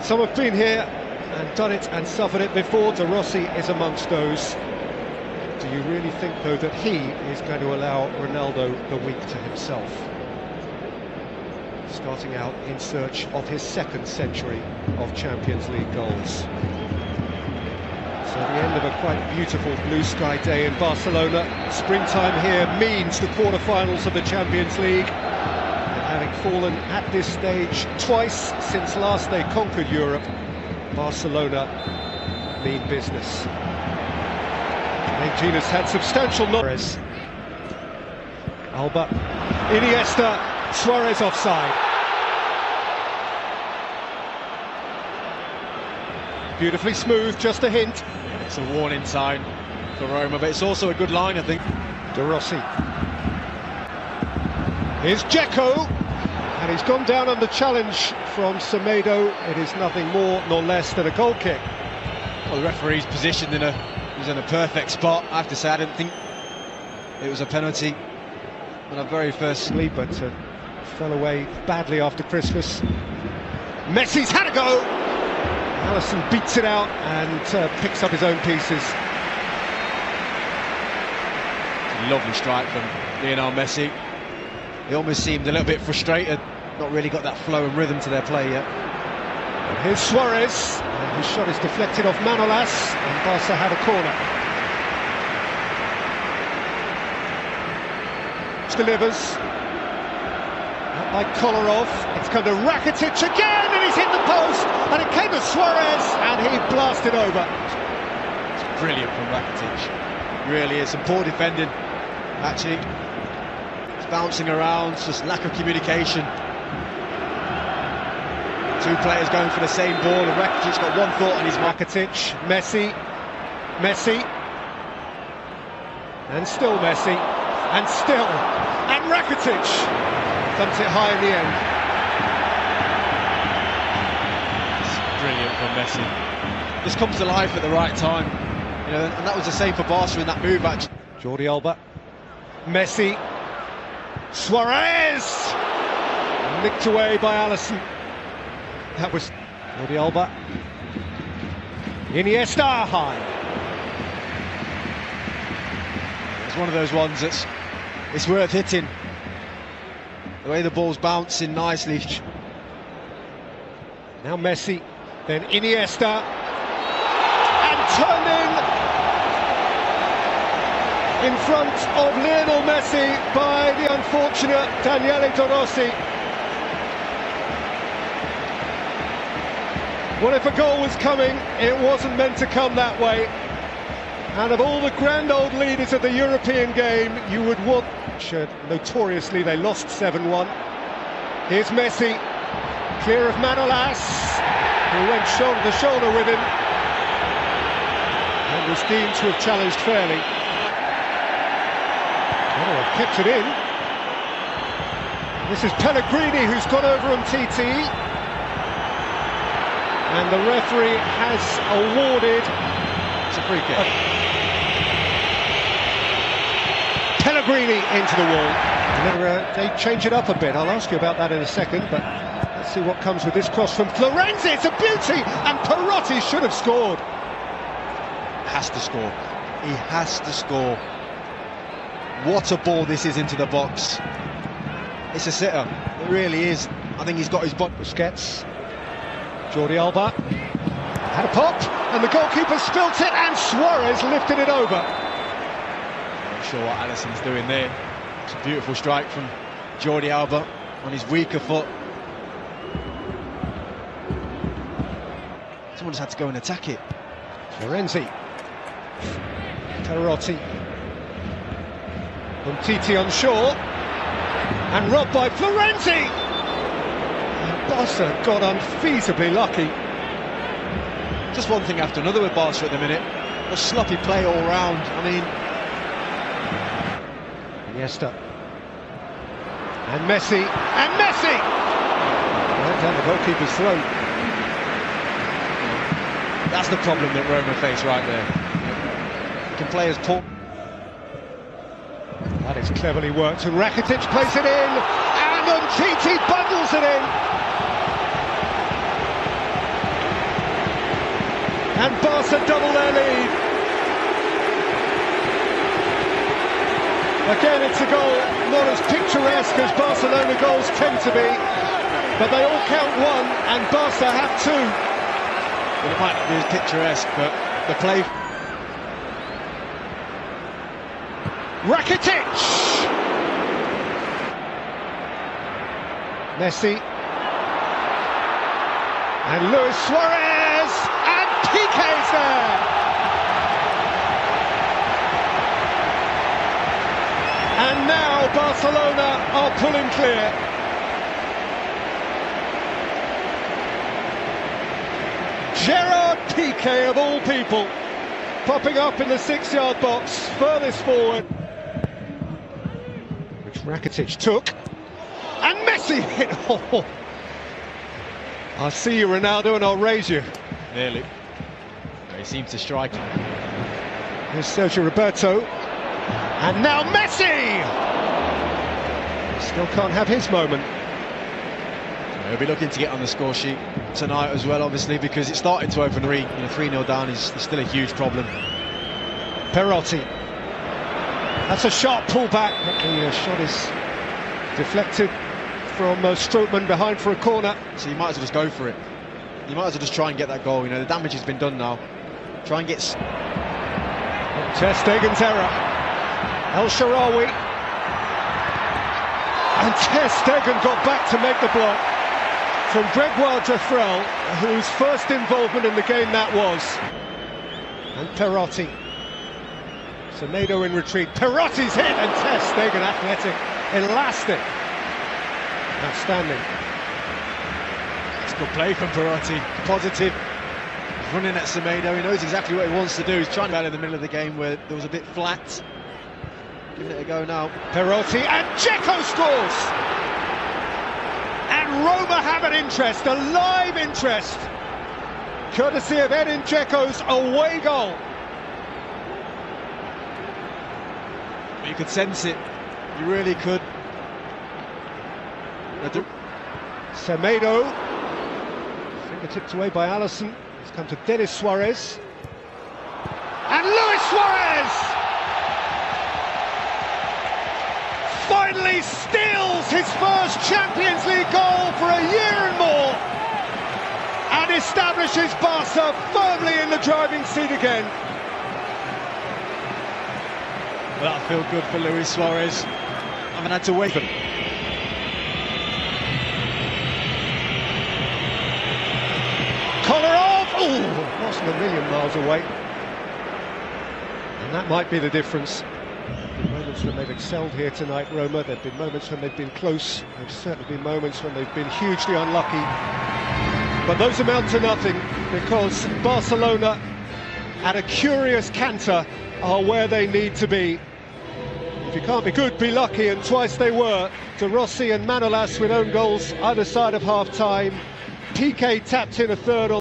Some have been here and done it and suffered it before. De Rossi is amongst those. Do you really think, though, that he is going to allow Ronaldo the week to himself? Starting out in search of his second century of Champions League goals. So the end of a quite beautiful blue sky day in Barcelona. Springtime here means the quarter-finals of the Champions League. And having fallen at this stage twice since last they conquered Europe, Barcelona mean business. Gina's had substantial knowledge. Alba, Iniesta, Suarez offside. Beautifully smooth, just a hint. It's a warning sign for Roma, but it's also a good line, I think. De Rossi. Here's Dzeko, and he's gone down under challenge from Semedo. It is nothing more nor less than a goal kick. Well, the referee's positioned in a perfect spot. I have to say, I didn't think it was a penalty when I very first... But fell away badly after Christmas. Messi's had a go! Alisson beats it out and picks up his own pieces. Lovely strike from Lionel Messi. He almost seemed a little bit frustrated, not really got that flow and rhythm to their play yet. And here's Suarez, and his shot is deflected off Manolas, and Barca had a corner. Delivers. Out by Kolarov, it's come to Rakitic again, and he's hit the post, and it came to Suarez, and he blasted over. It's brilliant from Rakitic, really is. Some poor defending, actually. It's bouncing around, it's just lack of communication. Two players going for the same ball, and Rakitic's got one thought on his mind. Rakitic, Messi, and still Messi, and still, and Rakitic dumps it high in the end. It's brilliant from Messi. Just comes to life at the right time, you know, and that was the same for Barca in that move. Actually, Jordi Alba, Messi, Suarez, nicked away by Alisson. That was Jordi Alba. Iniesta high. It's one of those ones it's worth hitting. The way the ball's bouncing nicely. Now Messi, then Iniesta, and turned in front of Lionel Messi by the unfortunate Daniele De Rossi. Well, if a goal was coming, it wasn't meant to come that way. And of all the grand old leaders of the European game, you would want... Notoriously, they lost 7-1. Here's Messi, clear of Manolas, who went shoulder to shoulder with him, and was deemed to have challenged fairly. Oh, kept it in. This is Pellegrini, who's gone over on TT. And the referee has awarded... It's a free kick. Pellegrini into the wall. They change it up a bit. I'll ask you about that in a second, but let's see what comes with this cross from Florenzi. It's a beauty, and Perotti should have scored. Has to score. He has to score. What a ball this is into the box. It's a sitter. It really is. I think he's got his butt. Busquets. Jordi Alba had a pop, and the goalkeeper spilt it, and Suarez lifted it over. Not sure what Alisson's doing there. It's a beautiful strike from Jordi Alba on his weaker foot. Someone just had to go and attack it. Florenzi, Perotti, Umtiti on shore, and robbed by Florenzi. Barca got unfeasibly lucky. Just one thing after another with Barca at the minute. A sloppy play all round. I mean, Iniesta and Messi, right down the goalkeeper's throat. That's the problem that Roma face right there. Can players pull? That is cleverly worked, and Rakitic plays it in, and Umtiti bundles it in. And Barca double their lead. Again, it's a goal not as picturesque as Barcelona goals tend to be, but they all count one, and Barca have two. Well, it might not be as picturesque, but the play... Rakitic! Messi. And Luis Suarez! And Piqué's there! And now Barcelona are pulling clear. Gerard Piqué, of all people, popping up in the 6-yard box, furthest forward. Which Rakitic took. And Messi hit. Oh. I'll see you, Ronaldo, and I'll raise you. Nearly. He seemed to strike. Here's Sergio Roberto. And now Messi! Still can't have his moment. He'll be looking to get on the score sheet tonight as well, obviously, because it started to open 3-0 down is still a huge problem. Perotti. That's a sharp pullback. The shot is deflected from Strootman behind for a corner. So you might as well just go for it. You might as well just try and get that goal. You know, the damage has been done now. Try and get... Ter Stegen's error. El Shaarawy. And Ter Stegen got back to make the block from Gregoire Jeffrel, whose first involvement in the game that was. And Perotti. Semedo in retreat. Perotti's hit, and Ter Stegen, athletic, elastic. Outstanding. It's good play from Perotti. Positive. He's running at Semedo. He knows exactly what he wants to do. He's trying to out in the middle of the game where there was a bit flat. Giving it a go now. Perotti, and Dzeko scores! And Roma have an interest, a live interest, courtesy of Edin Dzeko's away goal. You could sense it. You really could. Semedo, fingertipped away by Alisson. He's come to Denis Suarez. And Luis Suarez finally steals his first Champions League goal for a year and more, and establishes Barca firmly in the driving seat again. Well, that'll feel good for Luis Suarez. Haven't had to wait for him. Kolarov! Oh, lost him a million miles away. And that might be the difference. There have been moments when they've excelled here tonight, Roma. There have been moments when they've been close. There have certainly been moments when they've been hugely unlucky. But those amount to nothing, because Barcelona, at a curious canter, are where they need to be. If you can't be good, be lucky, and twice they were. De Rossi and Manolas with own goals either side of half-time. Piqué tapped in a third on